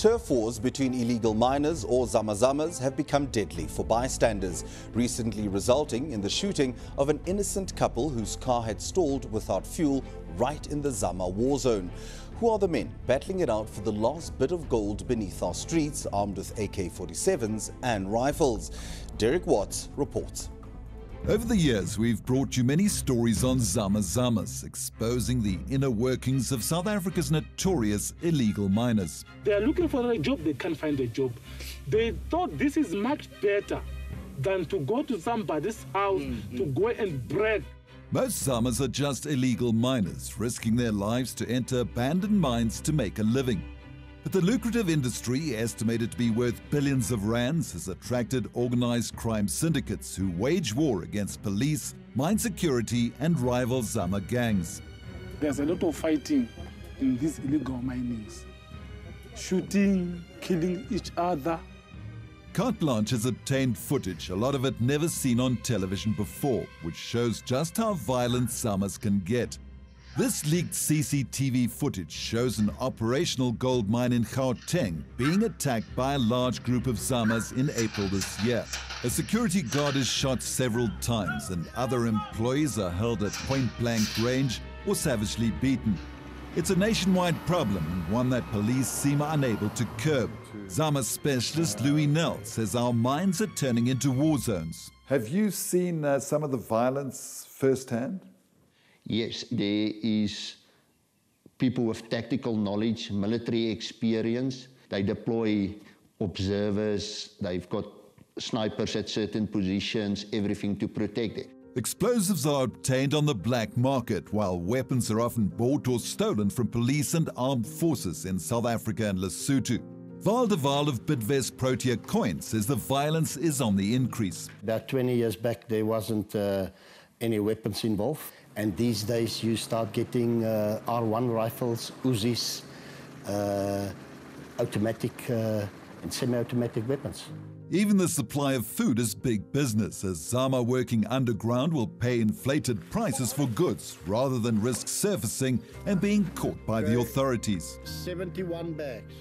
Turf wars between illegal miners or zamas have become deadly for bystanders, recently resulting in the shooting of an innocent couple whose car had stalled without fuel right in the Zama war zone. Who are the men battling it out for the last bit of gold beneath our streets, armed with AK-47s and rifles? Derek Watts reports. Over the years, we've brought you many stories on zamas, exposing the inner workings of South Africa's notorious illegal miners. They are looking for a job, they can't find a job. They thought this is much better than to go to somebody's house to go and brag. Most zamas are just illegal miners, risking their lives to enter abandoned mines to make a living. But the lucrative industry, estimated to be worth billions of rands, has attracted organized crime syndicates who wage war against police, mine security and rival Zama gangs. There's a lot of fighting in these illegal minings. Shooting, killing each other. Carte Blanche has obtained footage, a lot of it never seen on television before, which shows just how violent Zamas can get. This leaked CCTV footage shows an operational gold mine in Gauteng being attacked by a large group of Zamas in April this year. A security guard is shot several times and other employees are held at point-blank range or savagely beaten. It's a nationwide problem and one that police seem unable to curb. Zama specialist 𝗀𝗶𝗴𝗶𝗆 says our mines are turning into war zones. Have you seen some of the violence firsthand? Yes, there is people with tactical knowledge, military experience. They deploy observers, they've got snipers at certain positions, everything to protect it. Explosives are obtained on the black market, while weapons are often bought or stolen from police and armed forces in South Africa and Lesotho. 𝗶𝗿𝗏 of 𝗏𝗏𝗀 says the violence is on the increase. About 20 years back, there wasn't any weapons involved. And these days, you start getting R1 rifles, Uzis, automatic and semi-automatic weapons. Even the supply of food is big business, as Zama working underground will pay inflated prices for goods rather than risk surfacing and being caught by the authorities. 71 bags.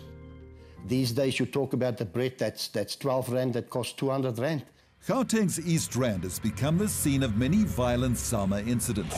These days, you talk about the bread that's 12 rand, that costs 200 rand. Gauteng's East Rand has become the scene of many violent Zama incidents.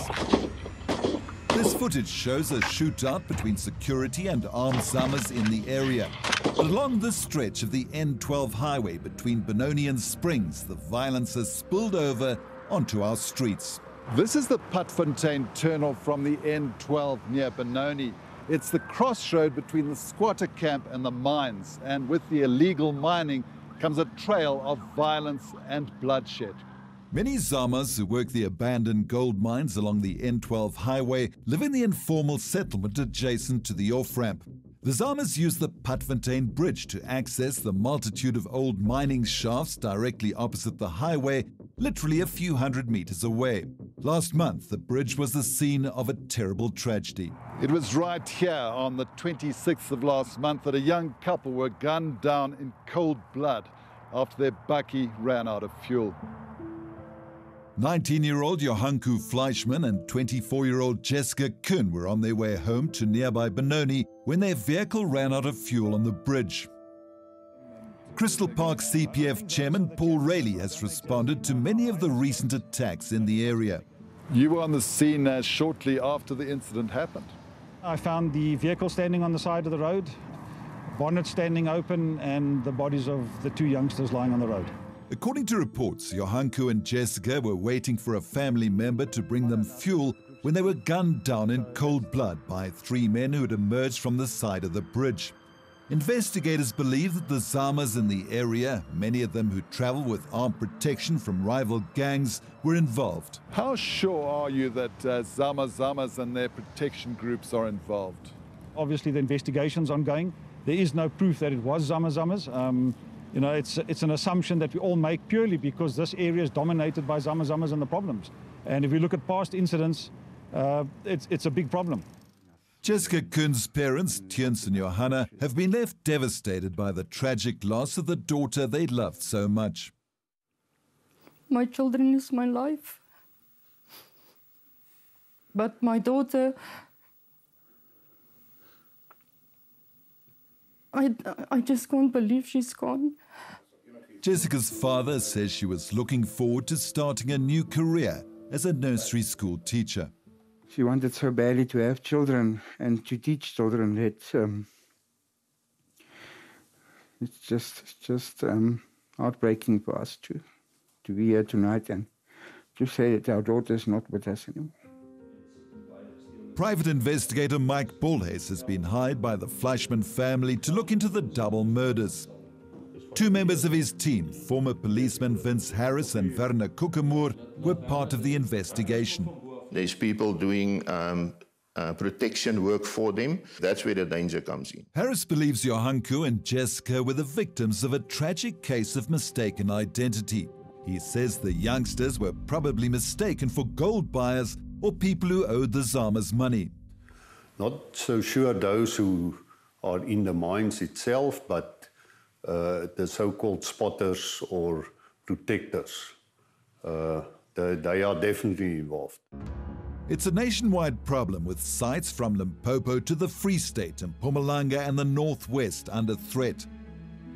This footage shows a shootout between security and armed Zamas in the area. But along this stretch of the N12 highway between Benoni and Springs, the violence has spilled over onto our streets. This is the 𝗏𝗏𝗏𝗏 turnoff from the N12 near Benoni. It's the crossroad between the squatter camp and the mines, and with the illegal mining comes a trail of violence and bloodshed. Many Zamas who work the abandoned gold mines along the N12 highway live in the informal settlement adjacent to the off-ramp. The Zamas use the 𝗏𝗏𝗏𝗏 bridge to access the multitude of old mining shafts directly opposite the highway, literally a few hundred meters away. Last month, the bridge was the scene of a terrible tragedy. It was right here on the 26th of last month that a young couple were gunned down in cold blood after their bakkie ran out of fuel. 19-year-old 𝗀𝗁𝗃𝗍𝗆 and 24-year-old 𝗀𝗁𝗃𝗍 were on their way home to nearby Benoni when their vehicle ran out of fuel on the bridge. Crystal Park CPF chairman Paul Rayleigh has responded to many of the recent attacks in the area. You were on the scene shortly after the incident happened. I found the vehicle standing on the side of the road, bonnet standing open, and the bodies of the two youngsters lying on the road. According to reports, 𝗀𝗁𝗃𝗍 and 𝗀𝗁𝗃𝗍 were waiting for a family member to bring them fuel when they were gunned down in cold blood by three men who had emerged from the side of the bridge. Investigators believe that the Zamas in the area, many of them who travel with armed protection from rival gangs, were involved. How sure are you that zamas and their protection groups are involved? Obviously, the investigation's ongoing. There is no proof that it was zamas. You know, it's an assumption that we all make purely because this area is dominated by zamas and the problems. And if we look at past incidents, it's a big problem. 𝗀𝗁𝗃𝗍𝗆's parents, Theuns and Johanna, have been left devastated by the tragic loss of the daughter they loved so much. My children is my life. But my daughter, I just can't believe she's gone. Jessica's father says she was looking forward to starting a new career as a nursery school teacher. She wanted so badly to have children and to teach children that it's just heartbreaking for us to be here tonight and to say that our daughter is not with us anymore. Private investigator 𝗵𝗶𝗀𝗶𝘆 has been hired by the 𝗲𝗵𝗶𝗀𝗶 family to look into the double murders. Two members of his team, former policemen Vince Harris and Werner Kokemoer, were part of the investigation. There's people doing protection work for them. That's where the danger comes in. Harris believes Johannesburg and Jessica were the victims of a tragic case of mistaken identity. He says the youngsters were probably mistaken for gold buyers or people who owed the zamas money. Not so sure those who are in the mines itself, but the so-called spotters or protectors. They are definitely involved. It's a nationwide problem with sites from Limpopo to the Free State and Mpumalanga and the Northwest under threat.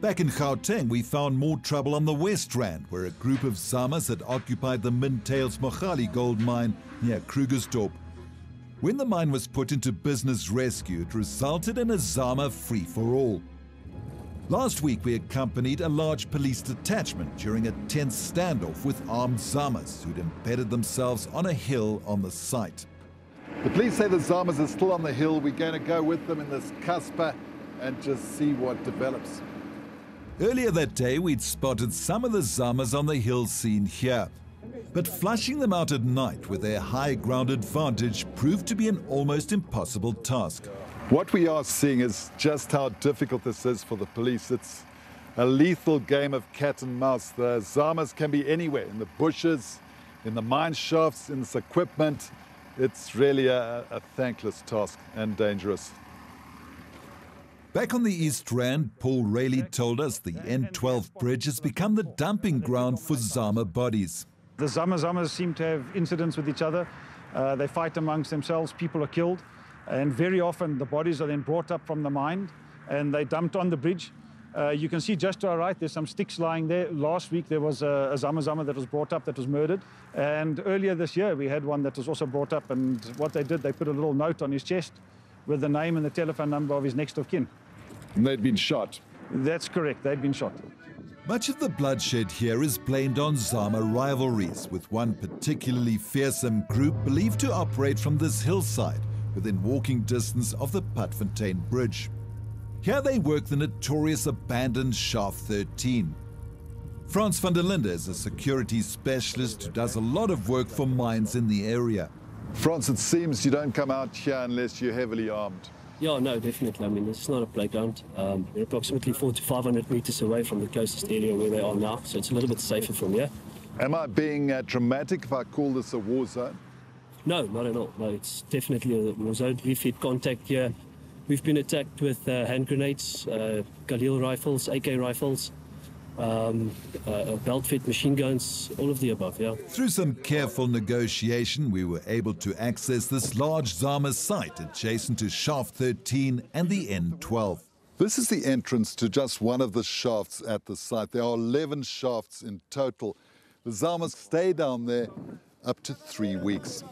Back in Gauteng, we found more trouble on the West Rand, where a group of zamas had occupied the 𝗃𝗃𝗃𝗃 gold mine near Krugersdorp. When the mine was put into business rescue, it resulted in a zama free-for-all. Last week, we accompanied a large police detachment during a tense standoff with armed zamas who'd embedded themselves on a hill on the site. The police say the zamas are still on the hill. We're going to go with them in this 𝗃𝗃𝗃𝗃 and just see what develops. Earlier that day, we'd spotted some of the zamas on the hill seen here. But flushing them out at night with their high ground advantage proved to be an almost impossible task. What we are seeing is just how difficult this is for the police. It's a lethal game of cat and mouse. The zamas can be anywhere, in the bushes, in the mine shafts, in this equipment. It's really a thankless task and dangerous. Back on the East Rand, Paul Rayleigh told us the N12 bridge has become the dumping ground for zama bodies. The zamas seem to have incidents with each other. They fight amongst themselves, people are killed. And very often the bodies are then brought up from the mine and they dumped on the bridge. You can see just to our right, there's some sticks lying there. Last week there was a zama that was brought up that was murdered. And earlier this year we had one that was also brought up, and what they did, they put a little note on his chest with the name and the telephone number of his next of kin. And they'd been shot. That's correct, they'd been shot. Much of the bloodshed here is blamed on zama rivalries, with one particularly fearsome group believed to operate from this hillside within walking distance of the Putfontein Bridge. Here they work the notorious abandoned Shaft 13. Frans van der Linde is a security specialist who does a lot of work for mines in the area. Frans, it seems you don't come out here unless you're heavily armed. Yeah, no, definitely. I mean, it's not a playground. We're approximately 400 to 500 meters away from the closest area where they are now, so it's a little bit safer from here. Am I being dramatic if I call this a war zone? No, not at all. No, it's definitely a war zone. We've hit contact here. We've been attacked with hand grenades, Khalil rifles, AK rifles, belt-fed machine guns, all of the above, yeah. Through some careful negotiation, we were able to access this large zama site adjacent to Shaft 13 and the N12. This is the entrance to just one of the shafts at the site. There are 11 shafts in total. The zamas stay down there up to 3 weeks.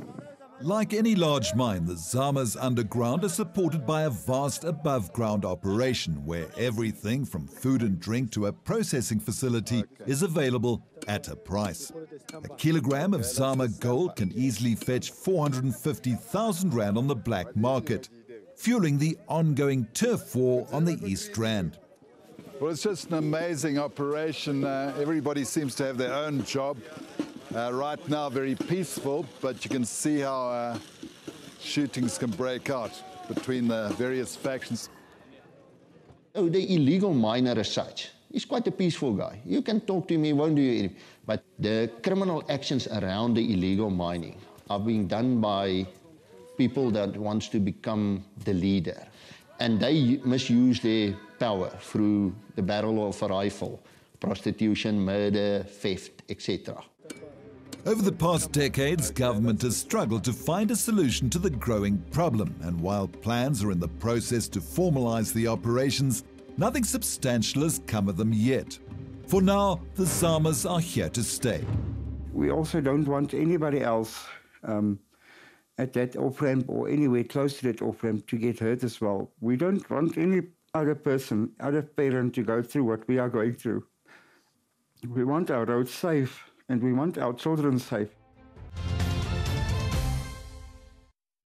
Like any large mine, the zamas underground are supported by a vast above-ground operation where everything from food and drink to a processing facility is available at a price. A kilogram of zama gold can easily fetch 450,000 rand on the black market, fueling the ongoing turf war on the East Rand. Well, it's just an amazing operation. Everybody seems to have their own job. Right now, very peaceful, but you can see how shootings can break out between the various factions. Oh, the illegal miner as such, he's quite a peaceful guy. You can talk to him, he won't do anything. But the criminal actions around the illegal mining are being done by people that wants to become the leader. And they misuse their power through the barrel of a rifle, prostitution, murder, theft, etc. Over the past decades, government has struggled to find a solution to the growing problem, and while plans are in the process to formalize the operations, nothing substantial has come of them yet. For now, the zamas are here to stay. We also don't want anybody else at that off-ramp or anywhere close to that off-ramp to get hurt as well. We don't want any other person, other parent to go through what we are going through. We want our roads safe and we want our children safe.